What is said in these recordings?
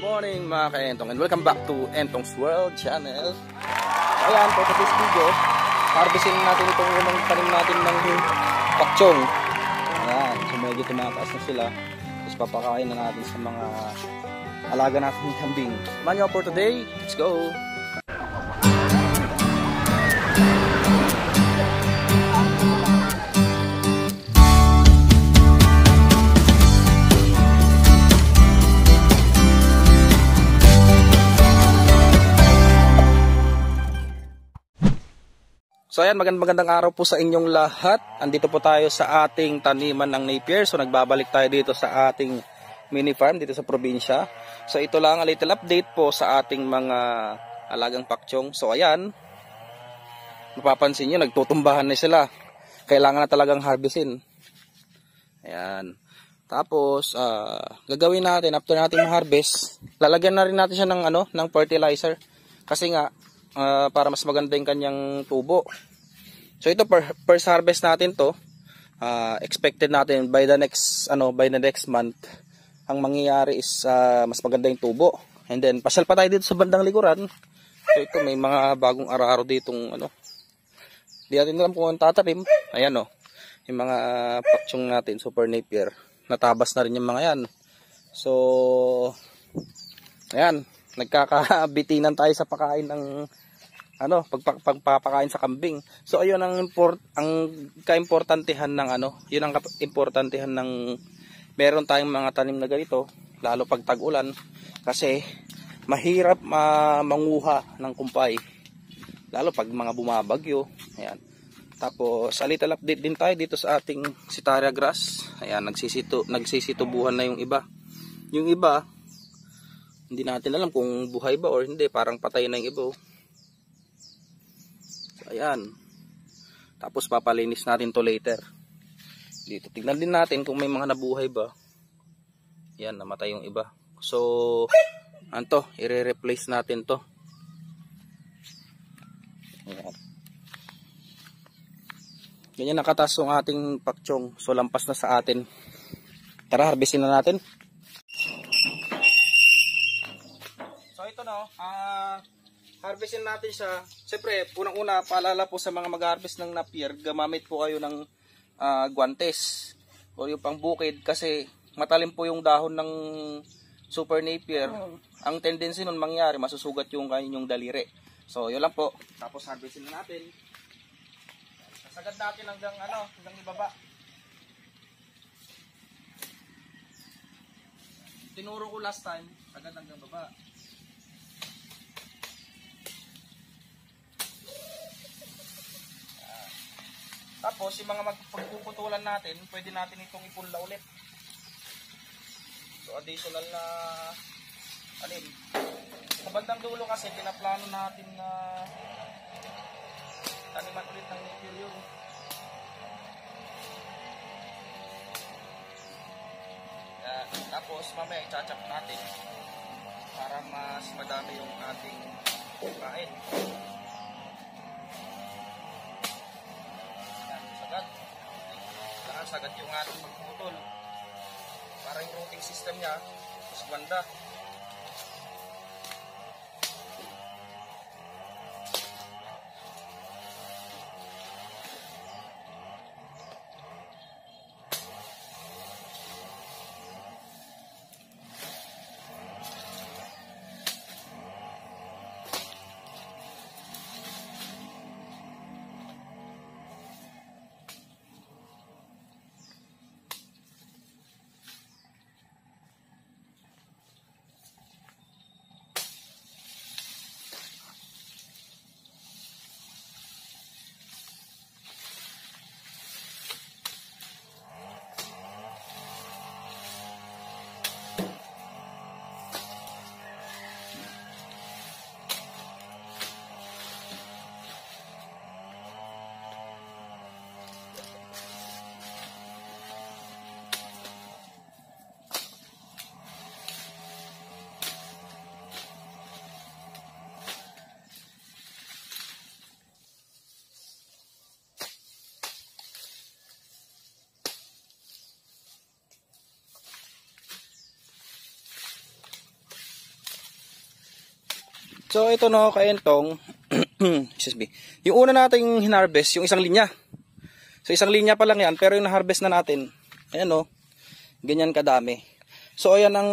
Morning mga ka-Entong and welcome back to Entong's World Channel. Ayan, for today's video, harvestin natin itong unang tanim natin ng pakchong. Ayan, so medyo tumataas na sila. Tapos papakain na natin sa mga alaga natin ng kambing. Samahan nyo for today, let's go! So ayan, magandang araw po sa inyong lahat. Andito po tayo sa ating taniman ng Napier. So nagbabalik tayo dito sa ating mini farm dito sa probinsya. So ito lang a little update po sa ating mga alagang pakchong. So ayan, mapapansin nyo, nagtutumbahan na sila. Kailangan na talagang harvestin. Ayan. Tapos gagawin natin after natin ma-harvest, lalagyan na rin natin siya ng ng fertilizer. Kasi nga para mas maganda yung kanyang tubo. So ito first harvest natin to. Expected natin by the next month ang mangyayari is mas maganda yung tubo. And then pasyal pa tayo dito sa bandang likuran. So ito may mga bagong araro ditong Di natin alam kung anong tatanim. Ayan yung mga pakchong natin, Super Napier. Natabas na rin yung mga yan. So ayan, nagkakabitinan tayo sa pagkain ng pagpapakain sa kambing. So ayun ang kaimportantehan ng yun ang importantehan ng meron tayong mga tanim na ganito, lalo pag tag-ulan, kasi mahirap manguha ng kumpay lalo pag mga bumabagyo. Ayan. Tapos a little update din tayo dito sa ating sitaria grass. Ayan, nagsisitubuhan na yung iba. Yung iba hindi natin alam kung buhay ba or hindi, parang patay na yung iba. So, ayan. Tapos papalinis natin to later. Dito tignan din natin kung may mga nabuhay ba. Ayan, namatay yung iba. So i-replace natin to. Ayan. Ganyan nakatas yung ating pakchong. So lampas na sa atin. Tara, harvestin na natin. Harvestin natin siya. Siyempre, unang-una, paalala po sa mga mag-harvest ng Napier, gamamit po kayo ng guantes o yung pangbukid kasi matalim po yung dahon ng Super Napier. Ang tendency nun mangyari, masusugat yung kanyang daliri. So, yun lang po. Tapos harvestin na natin. Sagad natin hanggang ibaba. Tinuro ko last time, sagad hanggang baba. Tapos yung mga pagpuputulan natin, pwede natin itong ipunla ulit. So additional na sa bandang dulo kasi pinaplano natin na taniman ulit ng Napier yun. Yan. Tapos mamaya i-chop natin para mas madami yung ating kain. Sagad yung ating magputol para yung routing system niya mas ganda. So ito no, kaentong, excuse me. Yung una nating hinarvest, yung isang linya. So isang linya pa lang yan, pero yung na-harvest na natin, ayan no, ganyan kadami. So ayan ang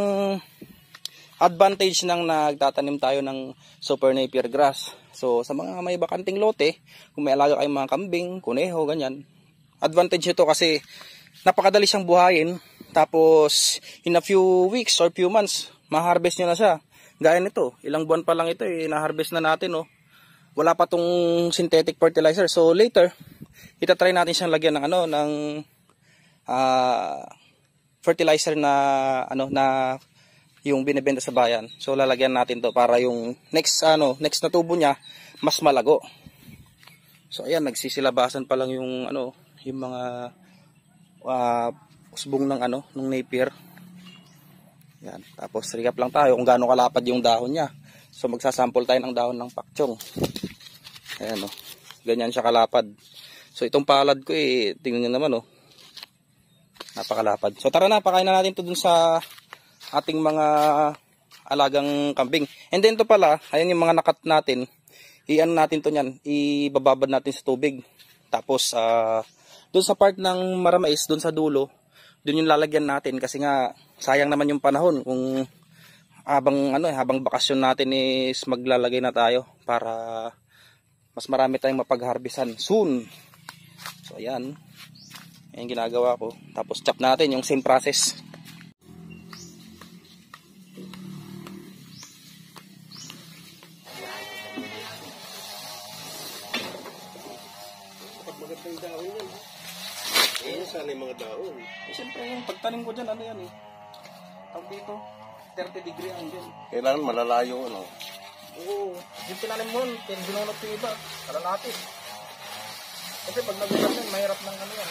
advantage ng nagtatanim tayo ng Super Napier grass. So sa mga may bakanting lote, kung may alaga kayong mga kambing, kuneho, ganyan, advantage ito kasi napakadali siyang buhayin. Tapos in a few weeks or few months, ma-harvest nyo na siya. Gaya nito, ilang buwan pa lang ito na-harvest na natin. Wala pa tong synthetic fertilizer. So later, itatry natin siyang lagyan ng fertilizer na yung binebenta sa bayan. So lalagyan natin to para yung next na tubo niya mas malago. So ayan, nagsisilabasan pa lang yung yung mga usbong ng ng Napier. Yan, tapos recap lang tayo kung gaano kalapad yung dahon niya. So magsasample tayo ng dahon ng pakchong. Ayan ganyan siya kalapad. So itong palad ko tingnan niyo naman napakalapad. So tara na, pakain na natin to dun sa ating mga alagang kambing. And then to pala, ayan yung mga nakat natin. Natin to niyan, ibababad natin sa tubig. Tapos dun sa part ng maramais, dun sa dulo, dun yung lalagyan natin kasi nga sayang naman yung panahon kung habang bakasyon natin is maglalagay na tayo para mas marami tayong mapag-harvestan soon. So ayan ginagawa ko. Tapos chop natin yung same process. Magandang dahon yan. Sana yung mga dahon. Siyempre yung pagtanim ko dyan, yan tawag dito, 30 degree ang dyan. Kailangan malalayo, Oo, yung tinanim mo, binunot yung iba, kalalapit. Kasi pag nagulat yan, mahirap ng yan.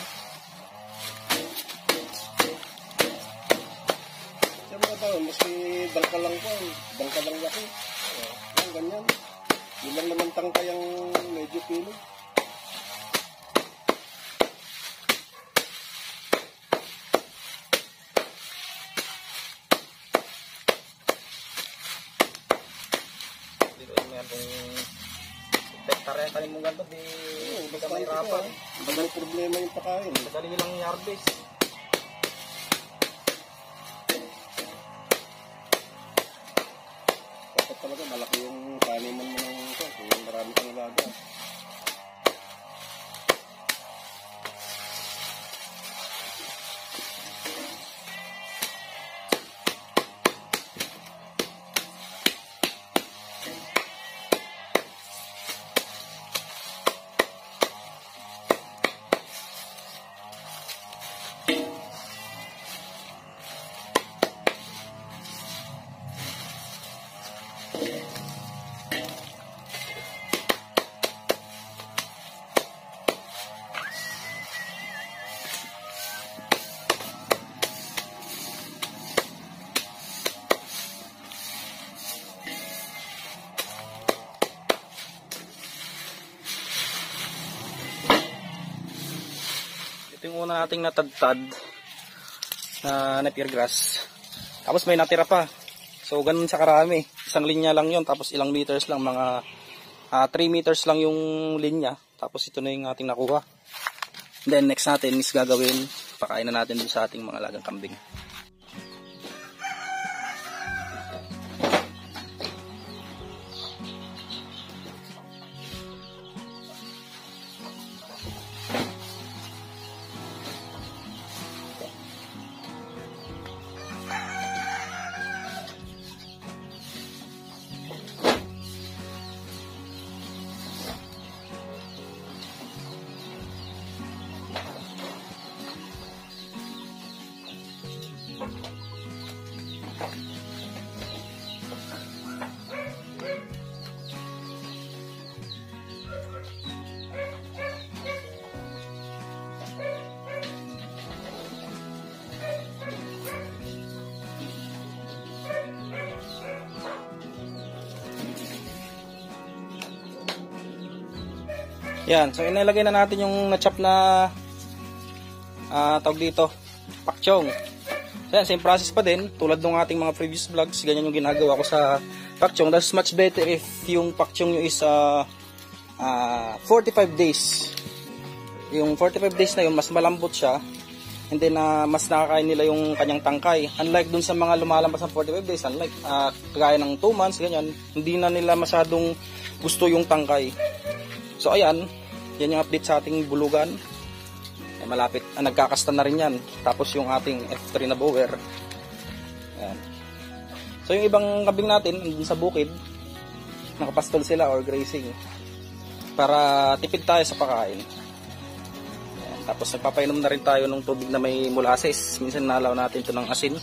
Yung mga dahon, maski dangka lang ko, dangka lang laki. Yan, ganyan. Yun lang naman tangka yung medyo pilo. Kung hektarya tanim mong ganito, di ka mahirapan. Madali problema yung pakain. Madali lang i-harvest. Dapat talaga malaki yung taniman mo ng ito kung marami kang alaga. Ito yung una nating natadtad na Napier grass. Tapos may natira pa. So ganun sa karami. Isang linya lang yon, tapos ilang meters lang, mga 3 meters lang yung linya. Tapos ito na yung ating nakuha. Then next natin is gagawin, pakain na natin dun sa ating mga alagang kambing. Yan, so inilagay na natin yung na-chop na tawag dito, pakchong. So, same process pa din, tulad ng ating mga previous vlogs, ganyan yung ginagawa ko sa pakchong. That's much better if yung pakchong nyo is 45 days. Yung 45 days na yun, mas malambot siya, and then mas nakakain nila yung kanyang tangkay. Unlike dun sa mga lumalampas ng 45 days, unlike kagaya ng 2 months, ganyan, hindi na nila masyadong gusto yung tangkay. So ayan, yan yung update sa ating bulugan. Malapit, nagkakasta na rin yan. Tapos yung ating F3 na bower. Ayan. So yung ibang kambing natin, andun sa bukid, nakapastol sila or grazing. Para tipid tayo sa pagkain. Ayan. Tapos nagpapainom na rin tayo ng tubig na may molasses. Minsan nalaw natin ito ng asin.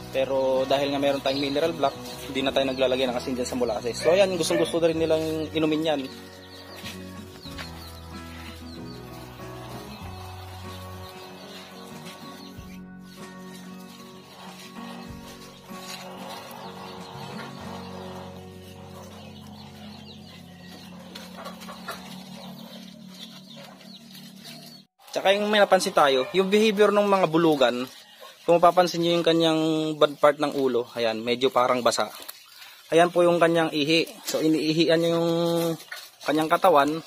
Pero dahil nga meron tayong mineral block, hindi na tayo naglalagay ng asin dyan sa molasses. So ayan, gustong-gusto na rin nilang inumin yan. Tsaka yung may napansin tayo, yung behavior ng mga bulugan, kung mapapansin nyo yung kanyang bad part ng ulo, ayan, medyo parang basa. Ayan po yung kanyang ihi. So iniihian nyo yung kanyang katawan,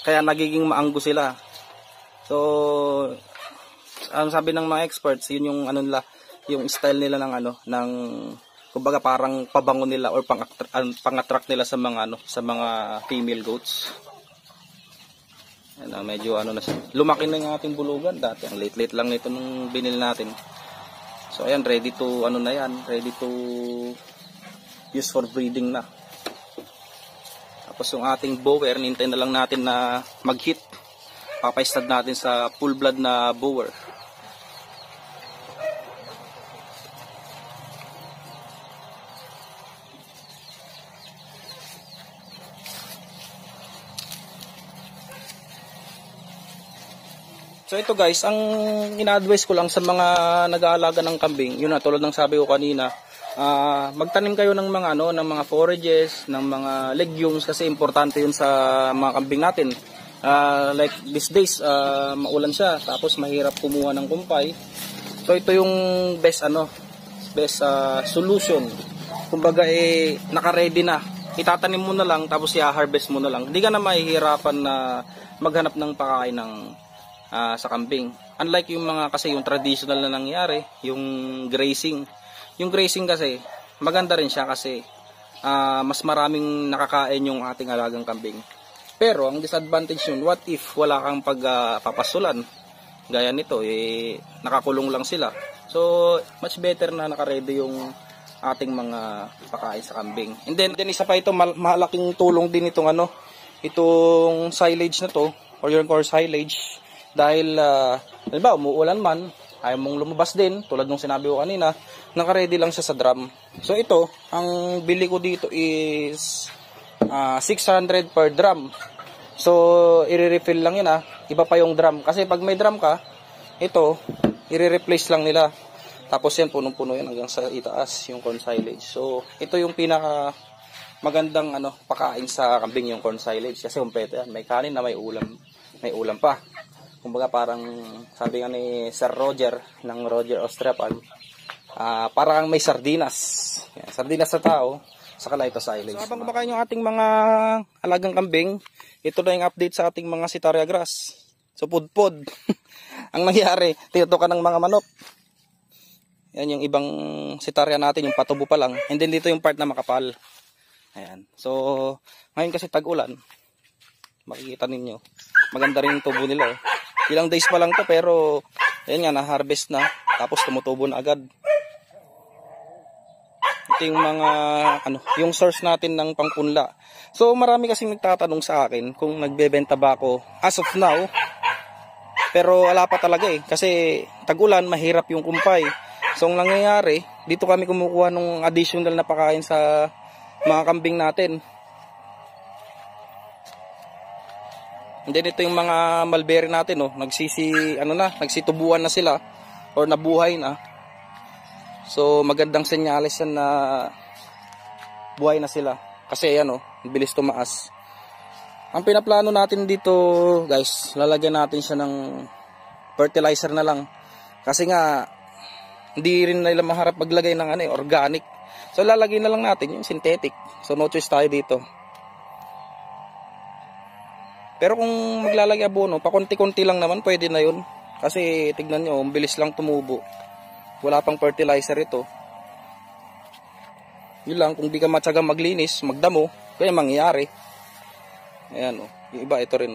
kaya nagiging maanggo sila. So, ang sabi ng mga experts, yun yung ano nila, yung style nila ng ano, ng kumbaga parang pabango nila or pang-attract nila sa mga ano, sa mga female goats. Ayan, medyo ano na siya. Lumaki na yung ating bulugan dati. Ang late lang nito nung binili natin. So ayan, ready to ano na yan, ready to use for breeding na. Tapos yung ating bower, nintay na lang natin na mag-hit. Papaistad natin sa full blood na bower. So ito guys, ang ina-advise ko lang sa mga nag-aalaga ng kambing, yun na tulad ng sabi ko kanina, magtanim kayo ng mga ano, ng mga forages, ng mga legumes kasi importante yun sa mga kambing natin. Like these days, maulan siya, tapos mahirap kumuha ng kumpay. So ito yung best solution. Kumbaga naka-ready na. Itatanim mo na lang tapos i-harvest mo na lang. Hindi ka na mahihirapan na maghanap ng pagkain ng sa kambing. Unlike yung mga kasi yung traditional na nangyari, yung grazing. Yung grazing kasi maganda rin siya kasi mas maraming nakakain yung ating alagang kambing. Pero ang disadvantage yun, what if wala kang pagpapasulan? Gaya nito, nakakulong lang sila. So much better na naka-ready yung ating mga pakain sa kambing. And then isa pa ito, malaking tulong din itong itong silage na to, or yung core silage. Dahil, halimbawa, umuulan man, ayaw mong lumabas din, tulad ng sinabi ko kanina, naka-ready lang siya sa drum. So ito, ang bili ko dito is 600 per drum. So, i-refill lang yun iba pa yung drum. Kasi pag may drum ka, ito, i-replace lang nila. Tapos yan, punong-puno yan hanggang sa itaas, yung corn silage. So, ito yung pinaka magandang pakain sa kambing, yung corn silage. Kasi kumpleto yan, may kanin na may ulam pa. Kumbaga parang sabi nga ni Sir Roger ng Roger Austrapan, parang may sardinas. Yan, sardinas sa tao, saka ito silage. So habang kumakain yung ating mga alagang kambing, ito na yung update sa ating mga Setaria grass. So pudpod. Ang nangyari, tinutukan ng mga manok. Yan yung ibang Setaria natin, yung patubo pa lang. And then dito yung part na makapal. Ayan. So ngayon kasi tag-ulan, makikita ninyo, maganda rin yung tubo nila. Ilang days pa lang to pero ayan nga, na-harvest na tapos tumutubo na agad. Ito yung mga yung source natin ng pangpunla. So marami kasing nagtatanong sa akin kung nagbebenta ba ako as of now. Pero wala pa talaga kasi tag-ulan, mahirap yung kumpay. So ang nangyayari, dito kami kumukuha ng additional na pakain sa mga kambing natin. And then ito yung mga mulberry natin, nagsitubuan na sila or nabuhay na. So magandang senyales yan na buhay na sila. Kasi bilis tumaas. Ang pinaplano natin dito, guys, lalagyan natin siya ng fertilizer na lang. Kasi nga Hindi rin nila maharap maglagay ng organic. So lalagay na lang natin yung synthetic. So no choice tayo dito. Pero kung maglalagay abono, pakunti-kunti lang naman pwede na yun. Kasi tignan nyo, bilis lang tumubo. Wala pang fertilizer ito. Yun lang, kung di ka matyagang maglinis, magdamo, kaya mangyayari. Ayan yung iba ito rin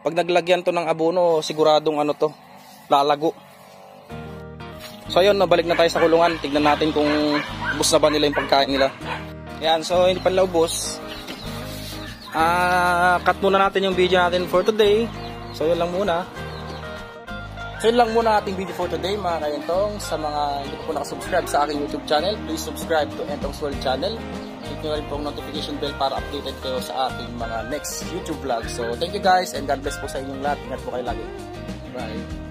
Pag naglagyan to ng abono, siguradong lalago. So ayun, balik na tayo sa kulungan. Tignan natin kung ubos na ba nila yung pagkain nila. Ayan, so hindi pa nila ubos. Cut muna natin yung video natin for today. So yun lang muna. So yun lang muna ating video for today mga kaentong. Sa mga hindi pa po nakasubscribe sa aking YouTube channel, please subscribe to Entong's World channel. Click nyo rin po ang notification bell para updated kayo sa ating mga next YouTube vlog. So thank you guys and God bless po sa inyong lahat. Ingat po kayo lagi. Bye.